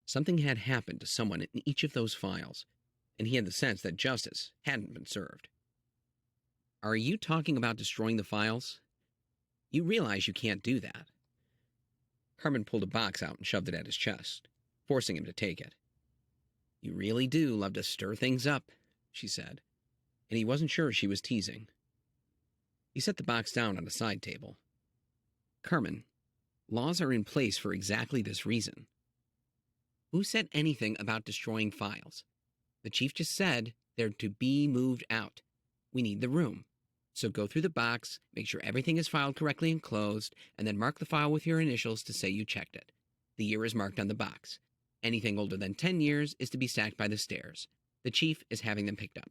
Something had happened to someone in each of those files, and he had the sense that justice hadn't been served. Are you talking about destroying the files? You realize you can't do that. Carmen pulled a box out and shoved it at his chest, forcing him to take it. You really do love to stir things up, she said, and he wasn't sure she was teasing. He set the box down on a side table. Carmen, laws are in place for exactly this reason. Who said anything about destroying files? The chief just said they're to be moved out. We need the room. So go through the box, make sure everything is filed correctly and closed, and then mark the file with your initials to say you checked it. The year is marked on the box. Anything older than 10 years is to be stacked by the stairs. The chief is having them picked up.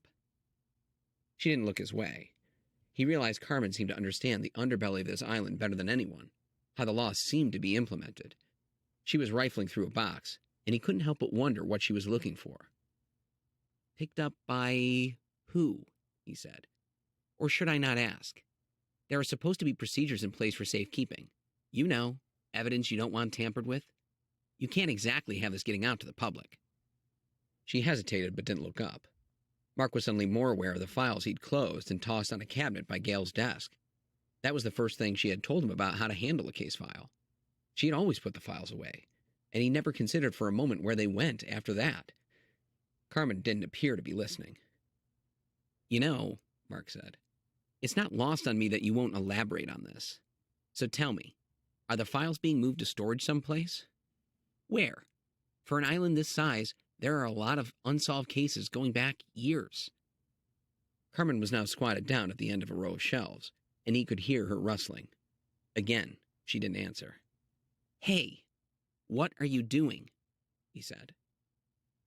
She didn't look his way. He realized Carmen seemed to understand the underbelly of this island better than anyone, how the law seemed to be implemented. She was rifling through a box, and he couldn't help but wonder what she was looking for. Picked up by who? He said. Or should I not ask? There are supposed to be procedures in place for safekeeping. You know, evidence you don't want tampered with. You can't exactly have this getting out to the public. She hesitated but didn't look up. Mark was suddenly more aware of the files he'd closed and tossed on a cabinet by Gail's desk. That was the first thing she had told him about how to handle a case file. She had always put the files away, and he never considered for a moment where they went after that. Carmen didn't appear to be listening. You know, Mark said, it's not lost on me that you won't elaborate on this. So tell me, are the files being moved to storage someplace? Where? For an island this size, there are a lot of unsolved cases going back years. Carmen was now squatted down at the end of a row of shelves, and he could hear her rustling. Again, she didn't answer. Hey, what are you doing? He said.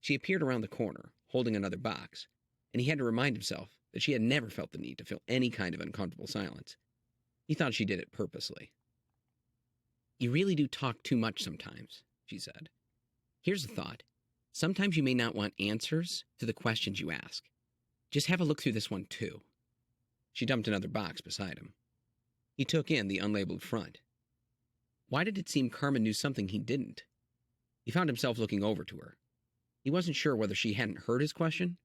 She appeared around the corner, holding another box, and he had to remind himself that she had never felt the need to fill any kind of uncomfortable silence. He thought she did it purposely. You really do talk too much sometimes, she said. Here's a thought. Sometimes you may not want answers to the questions you ask. Just have a look through this one, too. She dumped another box beside him. He took in the unlabeled front. Why did it seem Carmen knew something he didn't? He found himself looking over to her. He wasn't sure whether she hadn't heard his question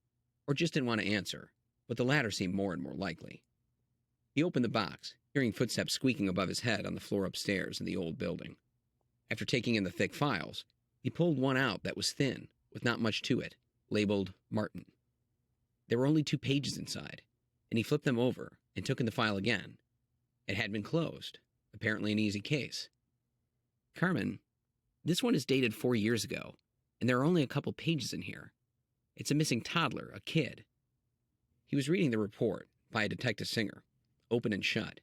or just didn't want to answer, but the latter seemed more and more likely. He opened the box, hearing footsteps squeaking above his head on the floor upstairs in the old building. After taking in the thick files, he pulled one out that was thin, with not much to it, labeled Martin. There were only 2 pages inside, and he flipped them over and took in the file again. It had been closed, apparently an easy case. Carmen, this one is dated 4 years ago, and there are only a couple pages in here. It's a missing toddler, a kid. He was reading the report by a Detective Singer, open and shut.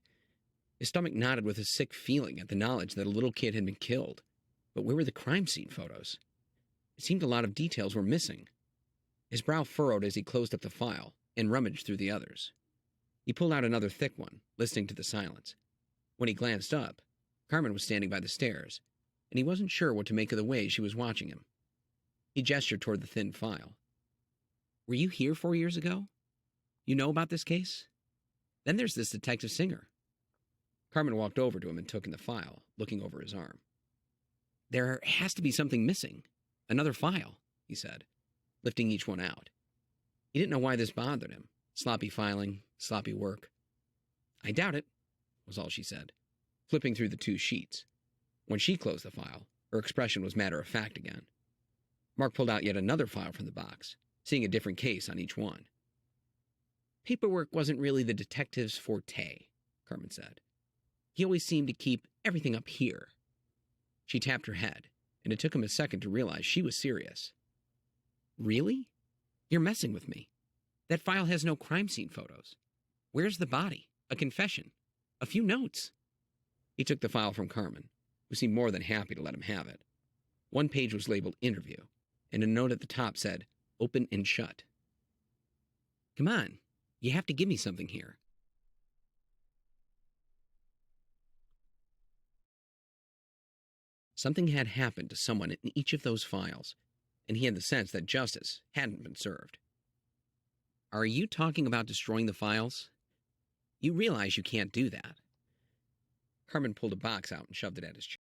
His stomach knotted with a sick feeling at the knowledge that a little kid had been killed. But where were the crime scene photos? It seemed a lot of details were missing. His brow furrowed as he closed up the file and rummaged through the others. He pulled out another thick one, listening to the silence. When he glanced up, Carmen was standing by the stairs, and he wasn't sure what to make of the way she was watching him. He gestured toward the thin file. Were you here 4 years ago? You know about this case? Then there's this Detective Singer. Carmen walked over to him and took in the file, looking over his arm. There has to be something missing. Another file, he said, lifting each one out. He didn't know why this bothered him. Sloppy filing, sloppy work. I doubt it, was all she said, flipping through the 2 sheets. When she closed the file, her expression was matter-of-fact again. Mark pulled out yet another file from the box, seeing a different case on each one. Paperwork wasn't really the detective's forte, Carmen said. He always seemed to keep everything up here. She tapped her head, and it took him a second to realize she was serious. Really? You're messing with me. That file has no crime scene photos. Where's the body? A confession? A few notes? He took the file from Carmen, who seemed more than happy to let him have it. One page was labeled Interview, and a note at the top said, Open and Shut. Come on, you have to give me something here. Something had happened to someone in each of those files, and he had the sense that justice hadn't been served. Are you talking about destroying the files? You realize you can't do that. Carmen pulled a box out and shoved it at his chest.